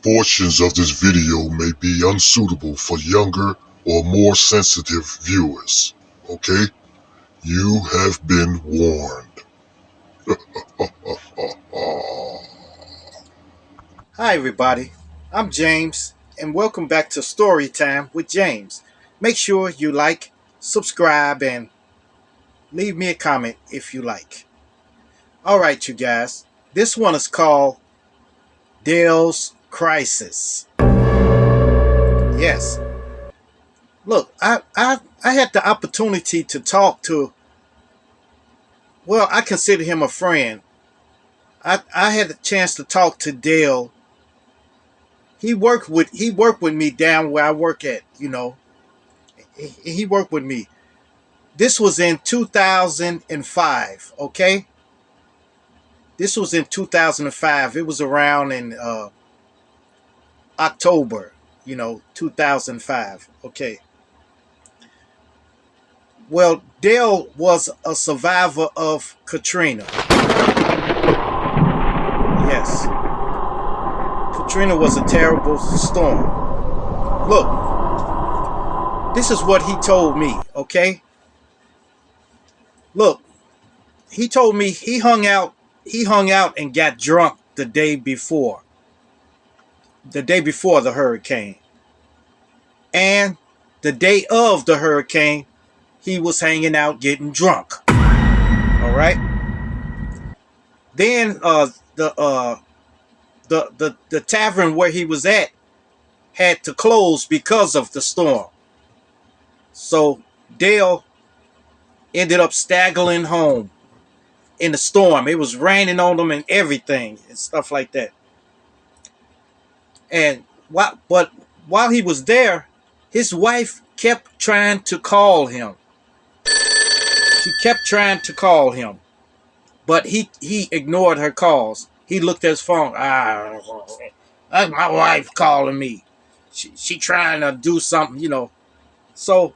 Portions of this video may be unsuitable for younger or more sensitive viewers. Okay? You have been warned. Hi everybody, I'm James and welcome back to Storytime with James. Make sure you like, subscribe, and leave me a comment if you like. Alright you guys, this one is called Dell's Crisis. Yes, look, I had the opportunity to talk to, well, I consider him a friend. I had the chance to talk to Dell. He worked with me down where I work at, you know. He worked with me. This was in 2005, okay? This was in 2005. It was around in October, 2005, okay? Well, Dell was a survivor of Katrina. Yes. Katrina was a terrible storm. Look, this is what he told me, okay? Look, he told me he hung out and got drunk the day before the hurricane. And the day of the hurricane, he was hanging out getting drunk. All right? Then the tavern where he was at had to close because of the storm. So Dale ended up staggering home in the storm. It was raining on them and everything and stuff like that. And while he was there, his wife kept trying to call him. She kept trying to call him, but he ignored her calls. He looked at his phone. That's my wife calling me. She trying to do something, So,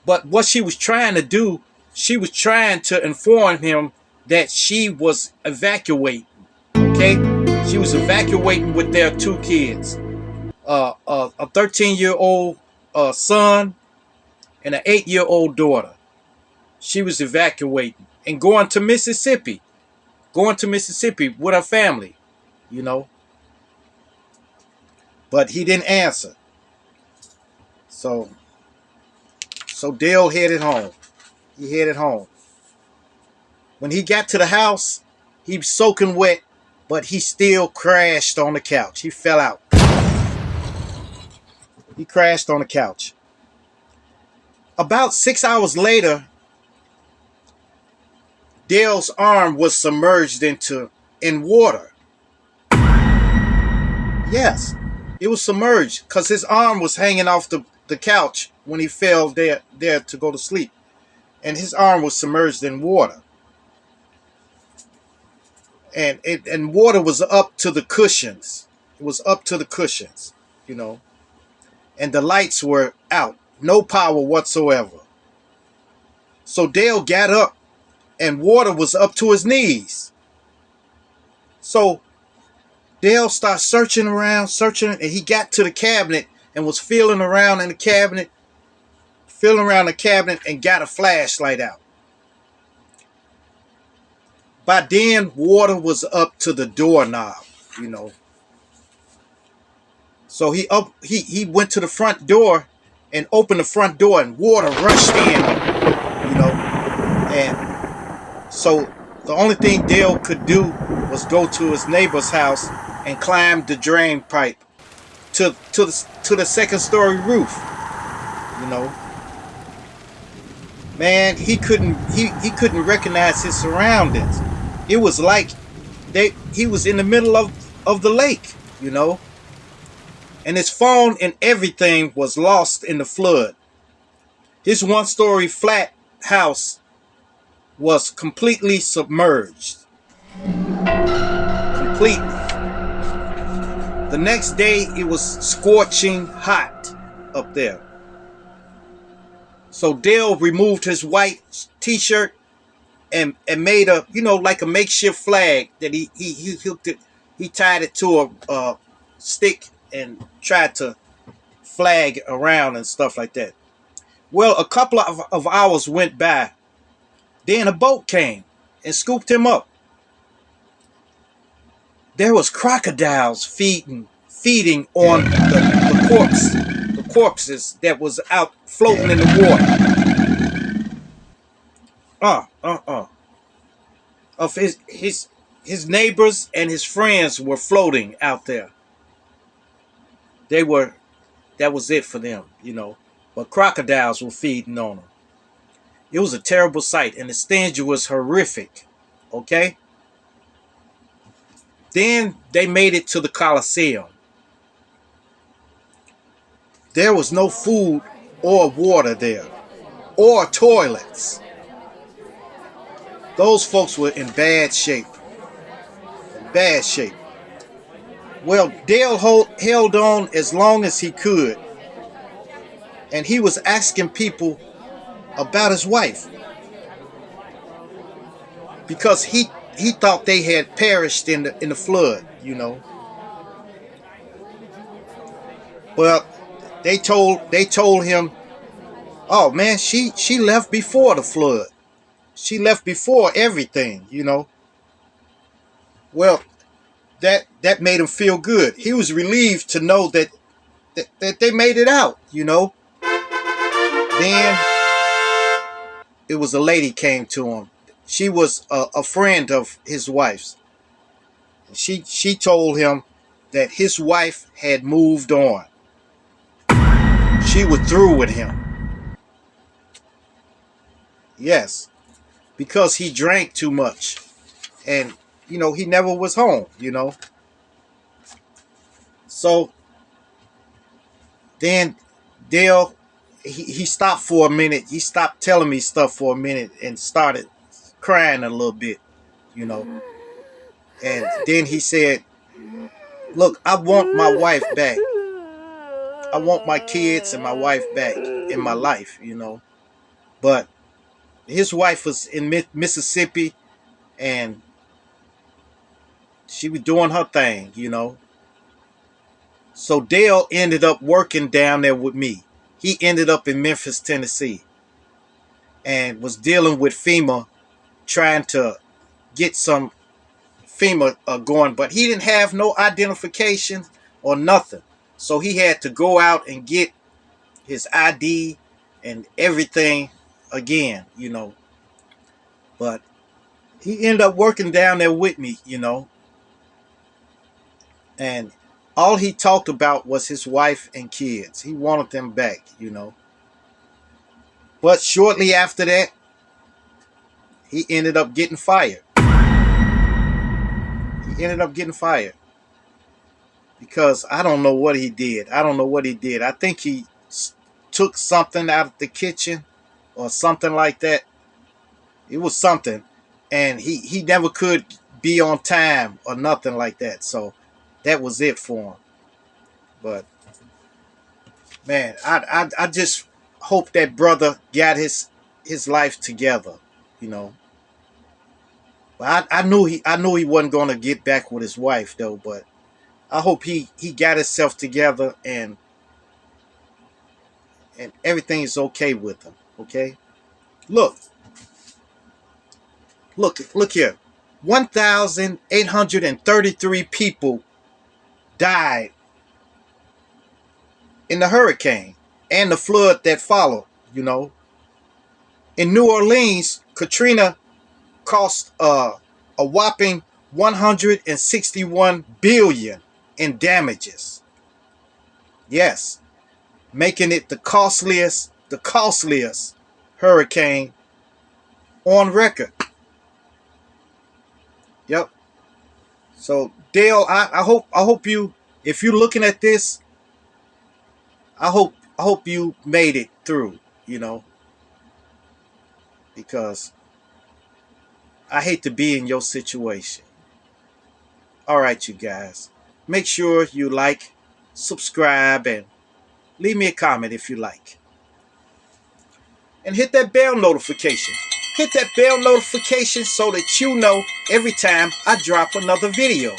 but what she was trying to do, she was trying to inform him that she was evacuating. Okay, she was evacuating with their two kids, a 13-year-old son and an 8-year-old daughter. She was evacuating and going to Mississippi with her family, But he didn't answer. So Dale headed home. He headed home. When he got to the house, he was soaking wet, but he still crashed on the couch. He fell out. He crashed on the couch. About 6 hours later, Dale's arm was submerged in water. Yes, it was submerged because his arm was hanging off the couch when he fell there to go to sleep. And his arm was submerged in water. And water was up to the cushions. It was up to the cushions, And the lights were out. No power whatsoever. So Dale got up and water was up to his knees. So Dale started searching, and he got to the cabinet and was feeling around the cabinet and got a flashlight out. By then, water was up to the doorknob, So he went to the front door and opened the front door, and water rushed in, And so the only thing Dale could do was go to his neighbor's house and climb the drain pipe to the second story roof, Man, he couldn't recognize his surroundings. It was like he was in the middle of the lake, And his phone and everything was lost in the flood. His one-story flat house was completely submerged. Completely. The next day, it was scorching hot up there. So Dale removed his white t-shirt and made a, like a makeshift flag that he hooked it. He tied it to stick and tried to flag around and stuff like that. Well, a couple of hours went by. Then a boat came and scooped him up. There was crocodiles feeding on the corpses that was out floating in the water. Of his neighbors and his friends were floating out there. That was it for them, But crocodiles were feeding on them. It was a terrible sight, and the stench was horrific. Okay? Then they made it to the Colosseum. There was no food or water there, or toilets. Those folks were in bad shape. Bad shape. Well, Dale held on as long as he could, and he was asking people about his wife because he thought they had perished in the flood. Well, they told him, "Oh man, she left before the flood. She left before everything." Well, that made him feel good. He was relieved to know that they made it out. Then it was a lady came to him. She was a friend of his wife's. She told him that his wife had moved on. She was through with him. Yes, because he drank too much, and he never was home. So then Dale, he stopped for a minute. He stopped telling me stuff for a minute and started crying a little bit, you know. And then he said, "Look, I want my wife back. I want my kids and my wife back in my life. But his wife was in Mississippi, and she was doing her thing. So Dale ended up working down there with me. He ended up in Memphis, Tennessee, and was dealing with FEMA, trying to get some FEMA going, but he didn't have no identification or nothing. So he had to go out and get his ID and everything again. But he ended up working down there with me. And all he talked about was his wife and kids. He wanted them back. But shortly after that, he ended up getting fired. He ended up getting fired because I don't know what he did. I think he took something out of the kitchen or something like that. It was something. And he never could be on time or nothing like that. So that was it for him. But man, I just hope that brother got his life together. But I knew he wasn't gonna get back with his wife though, but I hope he got himself together and everything is okay with him. Okay? Look, look here. 1,833 people died in the hurricane and the flood that followed. In New Orleans, Katrina cost a whopping 161 billion in damages. Yes, making it the costliest hurricane on record. Yep. So Dale, I hope you, if you're looking at this, I hope you made it through. Because I hate to be in your situation. All right, you guys. Make sure you like, subscribe, and leave me a comment if you like. And hit that bell notification. Hit that bell notification so that you know every time I drop another video.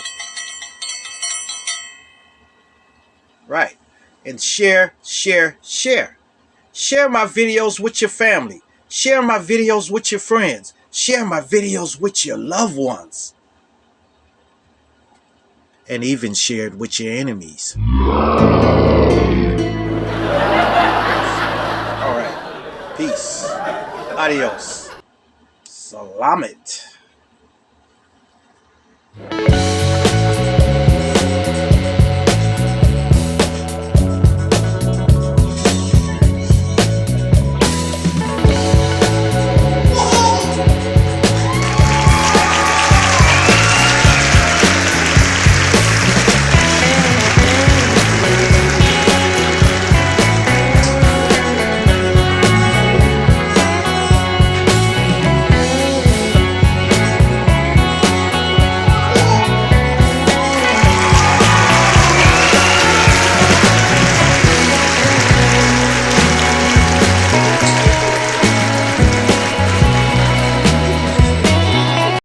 Right. And share, share, share. Share my videos with your family. Share my videos with your friends. Share my videos with your loved ones. And even share it with your enemies. All right. Peace. Adios. Salamat.